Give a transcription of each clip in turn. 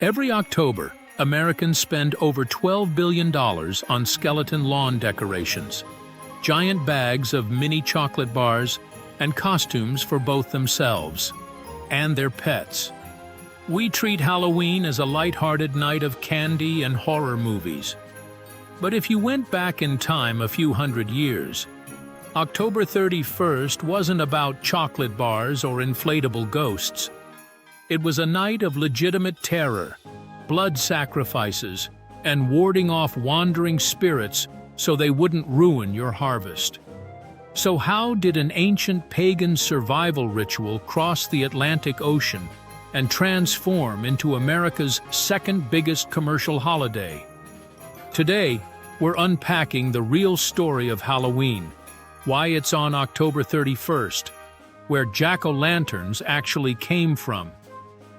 Every October, Americans spend over $12 billion on skeleton lawn decorations, giant bags of mini chocolate bars, and costumes for both themselves and their pets. We treat Halloween as a lighthearted night of candy and horror movies. But if you went back in time a few hundred years, October 31st wasn't about chocolate bars or inflatable ghosts. It was a night of legitimate terror, blood sacrifices, and warding off wandering spirits so they wouldn't ruin your harvest. So how did an ancient pagan survival ritual cross the Atlantic Ocean and transform into America's second biggest commercial holiday? Today, we're unpacking the real story of Halloween, why it's on October 31st, where jack-o'-lanterns actually came from,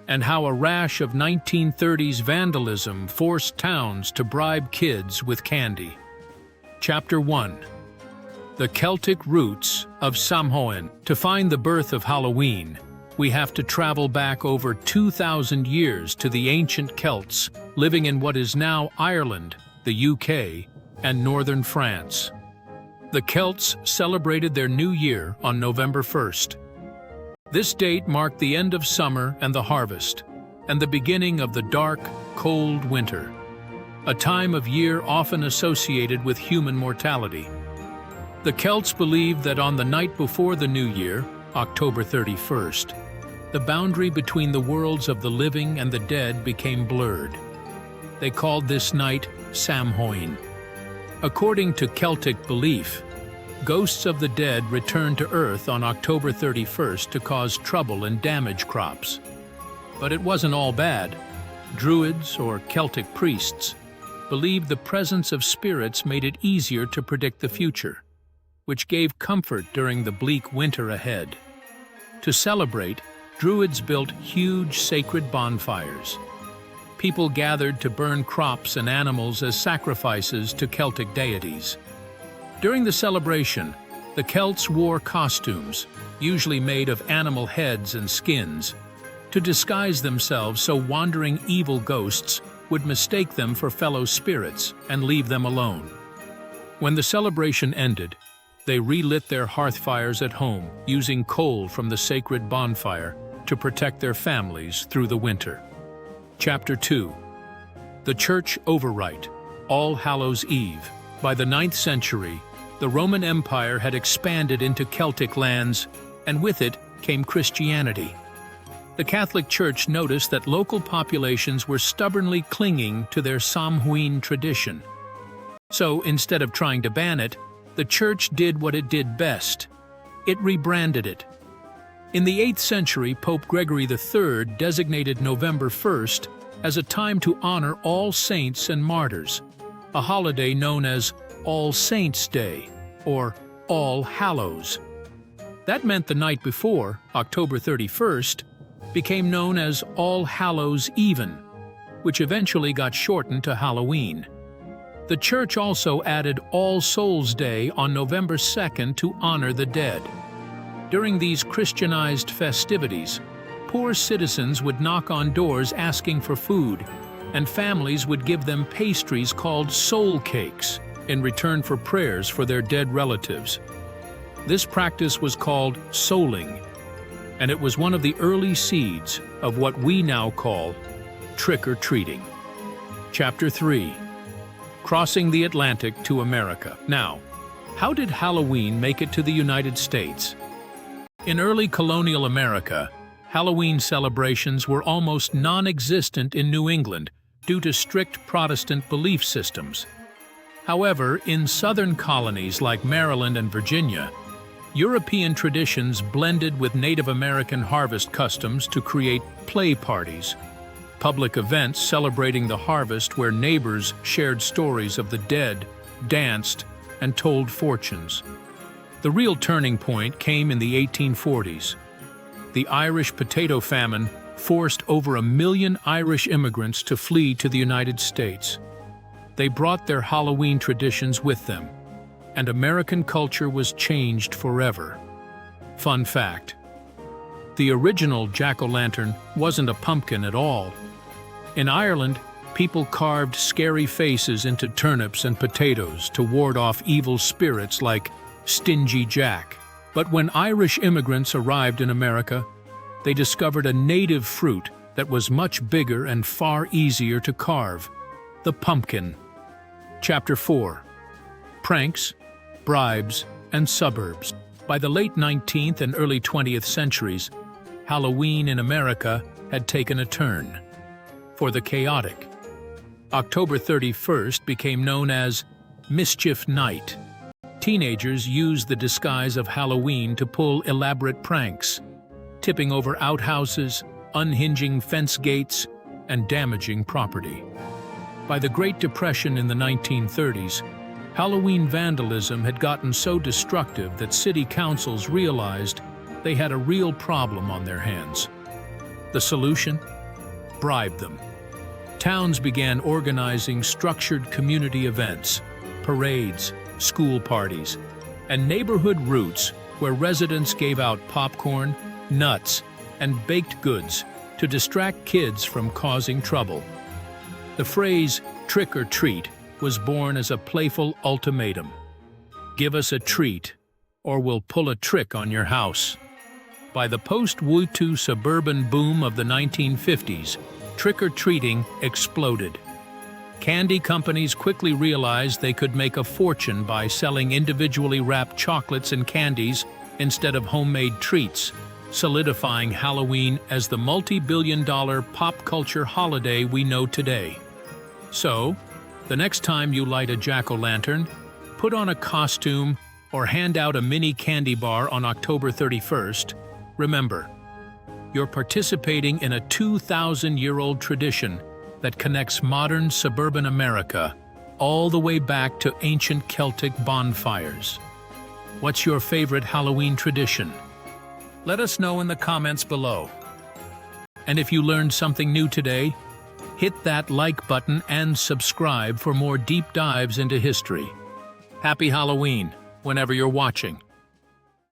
and how a rash of 1930s vandalism forced towns to bribe kids with candy. Chapter 1. The Celtic Roots of Samhain. To find the birth of Halloween, we have to travel back over 2,000 years to the ancient Celts living in what is now Ireland, the UK, and northern France. The Celts celebrated their new year on November 1st. This date marked the end of summer and the harvest, and the beginning of the dark, cold winter, a time of year often associated with human mortality. The Celts believed that on the night before the new year, October 31st, the boundary between the worlds of the living and the dead became blurred. They called this night Samhain. According to Celtic belief, ghosts of the dead returned to Earth on October 31st to cause trouble and damage crops. But it wasn't all bad. Druids, or Celtic priests, believed the presence of spirits made it easier to predict the future, which gave comfort during the bleak winter ahead. To celebrate, Druids built huge sacred bonfires. People gathered to burn crops and animals as sacrifices to Celtic deities. During the celebration, the Celts wore costumes, usually made of animal heads and skins, to disguise themselves so wandering evil ghosts would mistake them for fellow spirits and leave them alone. When the celebration ended, they relit their hearth fires at home using coal from the sacred bonfire to protect their families through the winter. Chapter 2. The Church Overrite, All Hallows Eve. By the 9th century, the Roman Empire had expanded into Celtic lands, and with it came Christianity. The Catholic Church noticed that local populations were stubbornly clinging to their Samhain tradition. So, instead of trying to ban it, the Church did what it did best. It rebranded it. In the 8th century, Pope Gregory III designated November 1st as a time to honor all saints and martyrs, a holiday known as All Saints' Day, or All Hallows. That meant the night before, October 31st, became known as All Hallows Even, which eventually got shortened to Halloween. The Church also added All Souls' Day on November 2nd to honor the dead. During these Christianized festivities, poor citizens would knock on doors asking for food, and families would give them pastries called soul cakes in return for prayers for their dead relatives. This practice was called souling, and it was one of the early seeds of what we now call trick-or-treating. Chapter 3. Crossing the Atlantic to America. Now, how did Halloween make it to the United States? In early colonial America, Halloween celebrations were almost non-existent in New England due to strict Protestant belief systems. However, in southern colonies like Maryland and Virginia, European traditions blended with Native American harvest customs to create play parties, public events celebrating the harvest where neighbors shared stories of the dead, danced, and told fortunes. The real turning point came in the 1840s. The Irish potato famine forced over 1 million Irish immigrants to flee to the United States. They brought their Halloween traditions with them, and American culture was changed forever. Fun fact: the original jack-o'-lantern wasn't a pumpkin at all. In Ireland, people carved scary faces into turnips and potatoes to ward off evil spirits like Stingy Jack. But when Irish immigrants arrived in America, they discovered a native fruit that was much bigger and far easier to carve: the pumpkin. Chapter 4. Pranks, Bribes, and Suburbs. By the late 19th and early 20th centuries, Halloween in America had taken a turn for the chaotic. October 31st became known as Mischief Night. Teenagers used the disguise of Halloween to pull elaborate pranks, tipping over outhouses, unhinging fence gates, and damaging property. By the Great Depression in the 1930s, Halloween vandalism had gotten so destructive that city councils realized they had a real problem on their hands. The solution? Bribe them. Towns began organizing structured community events, parades, school parties, and neighborhood routes where residents gave out popcorn, nuts, and baked goods to distract kids from causing trouble. The phrase "trick or treat" was born as a playful ultimatum. Give us a treat, or we'll pull a trick on your house. By the post-Wu-Tu suburban boom of the 1950s, trick-or-treating exploded. Candy companies quickly realized they could make a fortune by selling individually wrapped chocolates and candies instead of homemade treats, solidifying Halloween as the multi-billion-dollar pop culture holiday we know today. So, the next time you light a jack-o'-lantern, put on a costume, or hand out a mini candy bar on October 31st, remember, you're participating in a 2,000-year-old tradition that connects modern suburban America all the way back to ancient Celtic bonfires. What's your favorite Halloween tradition? Let us know in the comments below. And if you learned something new today, hit that like button and subscribe for more deep dives into history. Happy Halloween, whenever you're watching.